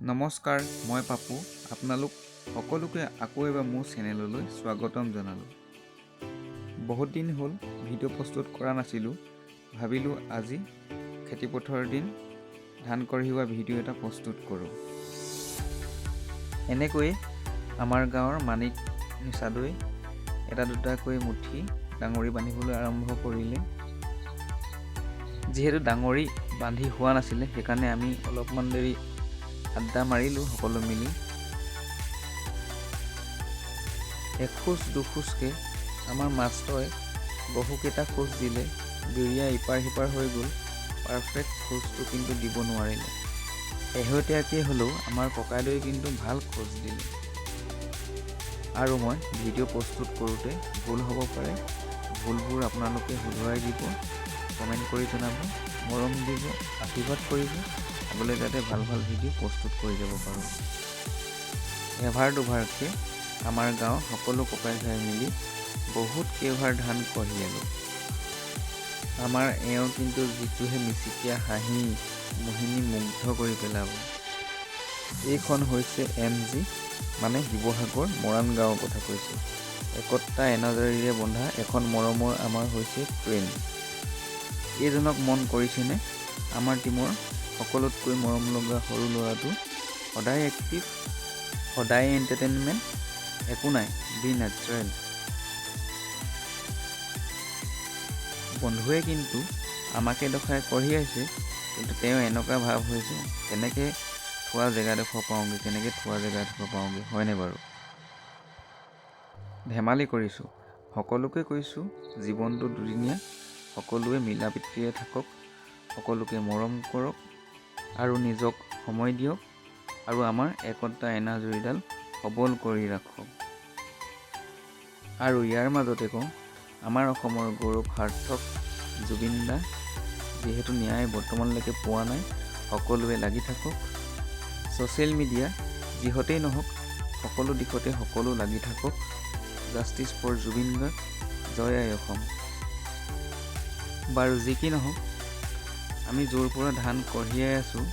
নমস্কাৰ, মই পাপু। আপোনালোক সকলোকে আকৌ এবাৰ মোৰ চেনেললৈ স্বাগতম জনালোঁ। বহুত দিন হ'ল ভিডিঅ' প্ৰস্তুত কৰা নাছিলোঁ। ভাবিলোঁ আজি খেতিপথাৰৰ দিন, ধান কঢ়িওৱা ভিডিঅ' এটা প্ৰস্তুত কৰোঁ। এনেকৈয়ে আমাৰ গাঁৱৰ মানিক নিচাদৈ এটা দুটাকৈ মুঠি ডাঙৰি বান্ধিবলৈ আৰম্ভ কৰিলে। যিহেতু ডাঙৰি বান্ধি হোৱা নাছিলে, সেইকাৰণে আমি অলপমান দেৰি আড্ডা মাৰিলোঁ সকলো মিলি। এখোজ দুখোজকৈ আমাৰ মাষ্টৰে বহুকেইটা খোজ দিলে। বিৰিয়া ইপাৰ সিপাৰ হৈ গ'ল, পাৰফেক্ট খোজটো কিন্তু দিব নোৱাৰিলে। শেহতীয়াকৈ হ'লেও আমাৰ ককাইদেৱে কিন্তু ভাল খোজ দিলে। আৰু মই ভিডিঅ' প্ৰস্তুত কৰোঁতে ভুল হ'ব পাৰে, ভুলবোৰ আপোনালোকে শুধৰাই দিব, কমেণ্ট কৰি জনাব, মৰম দিব, আশীৰ্বাদ কৰিব, আগলৈ যাতে ভাল ভাল ভিডিঅ' প্ৰস্তুত কৰি যাব পাৰোঁ। এভাৰ দুভাৰকৈ আমাৰ গাঁৱৰ সকলো ককাই ভাই মিলি বহুত কেইভাৰ ধান কঢ়িয়ালোঁ। আমাৰ এওঁ কিন্তু যিটোহে মিচিকীয়া হাঁহি, মোহিনী মুগ্ধ কৰি পেলাব। এইখন হৈছে MG, মানে শিৱসাগৰ মৰাণ গাঁৱৰ কথা কৈছোঁ। একতা এনাজৰীৰে বন্ধা এখন মৰমৰ আমাৰ হৈছে ট্ৰেইন। এইজনক মন কৰিছেনে? আমাৰ টীমৰ সকলোতকৈ মৰম লগা সৰু ল'ৰাটো, সদায় এক্টিভ, সদায় এণ্টাৰটেইনমেণ্ট, একো নাই, বি নেচাৰেল। বন্ধুৱে কিন্তু আমাকে দেখাই কঢ়িয়াইছে, কিন্তু তেওঁ এনেকুৱা ভাৱ হৈছে কেনেকৈ থোৱা জেগাডোখৰ পাওঁগৈ, হয়নে বাৰু? ধেমালি কৰিছোঁ, সকলোকে কৈছোঁ জীৱনটো দুদিনীয়া, সকলোৱে মিলা প্ৰীতিৰে থাকক, সকলোকে মৰম কৰক আৰু নিজক সময় দিয়ক, আৰু আমাৰ একতা এনাজৰীডাল সবল কৰি ৰাখক। আৰু ইয়াৰ মাজতে কওঁ, আমাৰ অসমৰ গৌৰৱ সাৰ্থক জুবিন দা, যিহেতু ন্যায় বৰ্তমানলৈকে পোৱা নাই, সকলোৱে লাগি থাকক। ছ'চিয়েল মিডিয়া যিহতেই নহওক, সকলো দিশতে সকলো লাগি থাকক। জাষ্টিছ ফৰ জুবিন গাৰ্গ, জয় আই অসম। বাৰু যি কি নহওক, আমি য'ৰ পৰা ধান কঢ়িয়াই আছোঁ,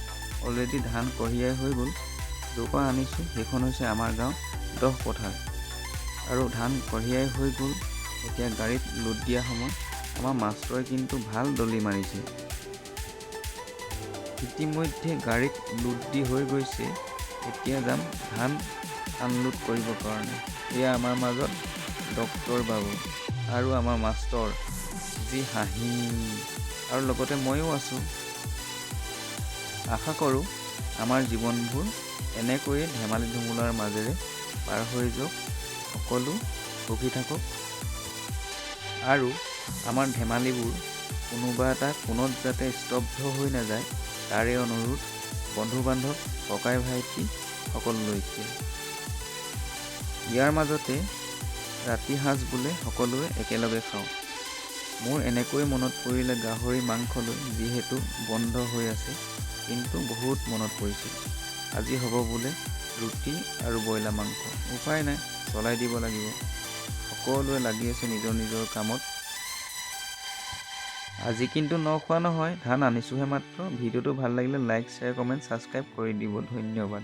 অলৰেডি ধান কঢ়িয়াই হৈ গ'ল। য'ৰ পৰা আনিছোঁ সেইখন হৈছে আমাৰ গাঁও 10 পথাৰ, আৰু ধান কঢ়িয়াই হৈ গ'ল। এতিয়া গাড়ীত লোড দিয়া সময়। আমাৰ মাষ্টৰে কিন্তু ভাল দলি মাৰিছে। ইতিমধ্যে গাড়ীত লোড দি হৈ গৈছে। এতিয়া যাম ধান আনলোড কৰিবৰ কাৰণে। এয়া আমাৰ মাজত ডক্টৰ বাবু আৰু আমাৰ মাষ্টৰ, যি হাঁহি, আৰু লগতে ময়ো আছোঁ। আশা কৰোঁ আমাৰ জীৱনবোৰ এনেকৈয়ে ধেমালি ধুমুলাৰ মাজেৰে পাৰ হৈ যাওক, সকলো সুখী থাকক। আৰু আমাৰ ধেমালিবোৰ কোনোবা এটা কোণত যাতে স্তব্ধ হৈ নাযায়, তাৰে অনুৰোধ বন্ধু বান্ধৱ, ককাই ভাইটি সকলোলৈকে। ইয়াৰ মাজতে ৰাতি সাঁজ বোলে সকলোৱে একেলগে খাওঁ। মোৰ এনেকৈ মনত পৰিলে গাহৰি মাংসলৈ, যিহেতু বন্ধ হৈ আছে, কিন্তু বহুত মনত পৰিছিল। আজি হ'ব বোলে ৰুটি আৰু ব্ৰইলাৰ মাংস। উপায় নাই, চলাই দিব লাগিব। সকলোৱে লাগি আছে নিজৰ নিজৰ কামত। আজি কিন্তু নখোৱা নহয়, ধান আনিছোঁহে মাত্ৰ। ভিডিঅ'টো ভাল লাগিলে লাইক, শ্বেয়াৰ, কমেণ্ট, ছাবস্ক্ৰাইব কৰি দিব। ধন্যবাদ।